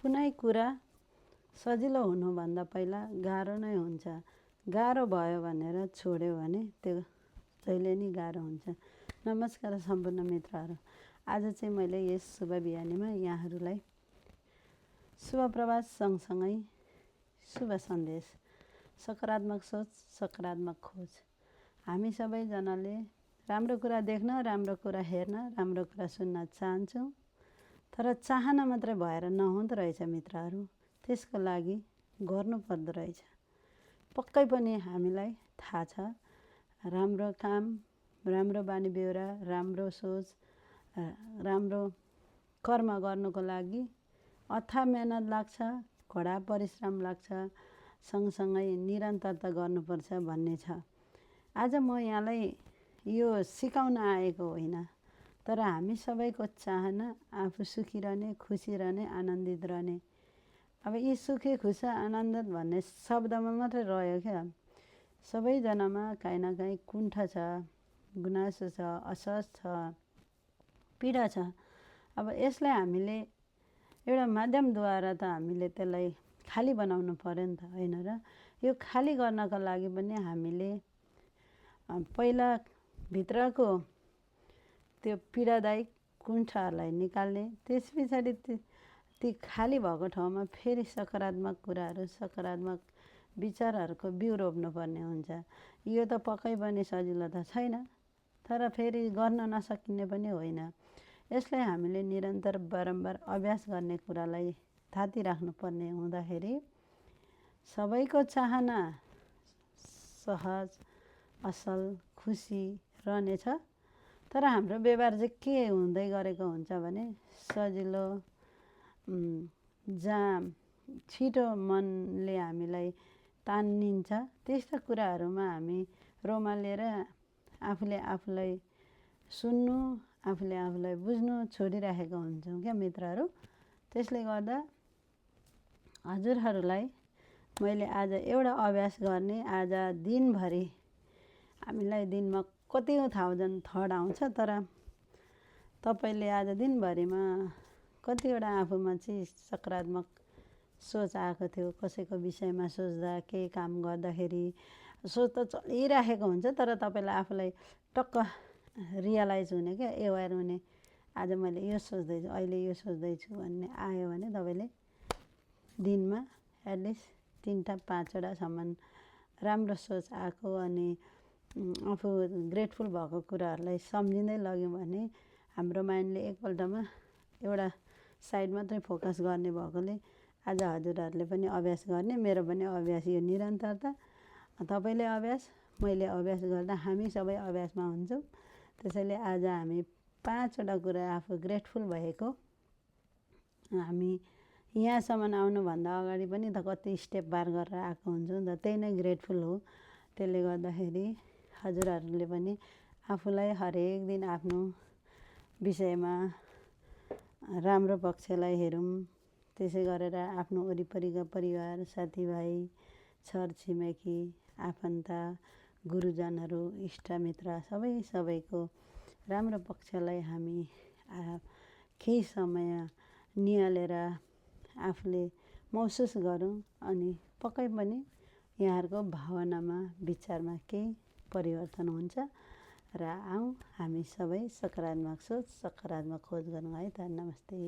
कुनै कुरा सजिलो हुनुभन्दा पहिला गाह्रो नै हुन्छ। गाह्रो भयो भनेर छोड्यो भने त्यो जहिले नि गाह्रो हुन्छ। नमस्कार सम्पूर्ण मित्रहरू, आज चाहिँ मैले यस शुभ बिहानीमा यहाँहरूलाई शुभ प्रभात सँगसँगै शुभ सन्देश, सकारात्मक सोच, सकारात्मक खोज। हामी सबैजनाले राम्रो कुरा देख्न, राम्रो कुरा हेर्न, राम्रो कुरा सुन्न चाहन्छौँ। तर चाहना मात्रै भएर नहुँदो रहेछ मित्रहरू, त्यसको लागि गर्नुपर्दो रहेछ। पक्कै पनि हामीलाई थाहा छ, राम्रो काम, राम्रो बानी बेहोरा, राम्रो सोच, राम्रो कर्म गर्नुको लागि अथाह मेहनत लाग्छ, कडा परिश्रम लाग्छ, सँगसँगै निरन्तरता गर्नुपर्छ भन्ने छ। आज म यहाँलाई यो सिकाउन आएको होइन, तर हामी सबैको चाहना आफू सुखी रहने, खुसी रहने, आनन्दित रहने। अब यी सुखी, खुसी, आनन्दित भन्ने शब्दमा मात्रै रह्यो क्या। सबैजनामा काहीँ न काहीँ कुण्ठा छ, गुनासो छ, असहज छ, पीडा छ। अब यसलाई हामीले एउटा माध्यमद्वारा त हामीले त्यसलाई खाली बनाउनु पर्यो नि त, होइन र? यो खाली गर्नको लागि पनि हामीले पहिला भित्रको त्यो पीडादायक कुण्ठाहरूलाई निकाल्ने, त्यस पछाडि ती खाली भएको ठाउँमा फेरि सकारात्मक कुराहरू, सकारात्मक विचारहरूको बिउ रोप्नुपर्ने हुन्छ। यो त पक्कै पनि सजिलो त छैन, तर फेरि गर्न नसकिने पनि होइन। यसलाई हामीले निरन्तर बारम्बार अभ्यास गर्ने कुरालाई थाती राख्नुपर्ने हुँदाखेरि सबैको चाहना सहज, असल, खुसी रहनेछ। तर हाम्रो व्यवहार चाहिँ के हुँदै गरेको हुन्छ भने सजिलो, जहाँ छिटो मनले हामीलाई तान्निन्छ, त्यस्ता कुराहरूमा हामी रोमालेर आफूले आफूलाई सुन्नु, आफूले आफूलाई बुझ्नु छोडिराखेको हुन्छौँ क्या मित्रहरू। त्यसले गर्दा हजुरहरूलाई मैले आज एउटा अभ्यास गर्ने, आज दिनभरि हामीलाई दिनमा कति थाउजन्ड थट आउँछ, तर तपाईँले आज दिनभरिमा कतिवटा आफूमा चाहिँ सकारात्मक सोच आएको थियो, कसैको विषयमा सोच्दा, केही काम गर्दाखेरि सोच त चलिराखेको हुन्छ, तर तपाईँलाई आफूलाई टक्क रियलाइज हुने क्या, एवेयर हुने, आज मैले यो सोच्दैछु, अहिले यो सोच्दैछु भन्ने आयो भने तपाईँले दिनमा एटलिस्ट 3 टा 5 वटासम्म राम्रो सोच आएको अनि आफू ग्रेटफुल भएको कुराहरूलाई सम्झिँदै लग्यौँ भने हाम्रो माइन्डले एकपल्टमा एउटा साइड मात्रै फोकस गर्ने भएकोले आज हजुरहरूले पनि अभ्यास गर्ने, मेरो पनि अभ्यास यो निरन्तरता। तपाईँले अभ्यास, मैले अभ्यास गर्दा हामी सबै अभ्यासमा हुन्छौँ। त्यसैले आज हामी 5 वटा कुरा आफू ग्रेटफुल भएको, हामी यहाँसम्म आउनुभन्दा अगाडि पनि त कति स्टेप पार गरेर आएको हुन्छौँ नि त, त्यही नै ग्रेटफुल हो। त्यसले गर्दाखेरि हजुरहरूले पनि आफूलाई हरेक दिन आफ्नो विषयमा राम्रो पक्षलाई हेरौँ। त्यसै गरेर आफ्नो वरिपरिका परिवार, साथीभाइ, छरछिमेकी, आफन्त, गुरुजनहरू, इष्टमित्र सबैको राम्रो पक्षलाई हामी केही समय निहालेर आफूले महसुस गरौँ अनि पक्कै पनि यहाँहरूको भावनामा, विचारमा केही परिवर्तन हुन्छ र आउँ हामी सबै सकारात्मक सोच, सकारात्मक खोज गरौँ है त। नमस्ते।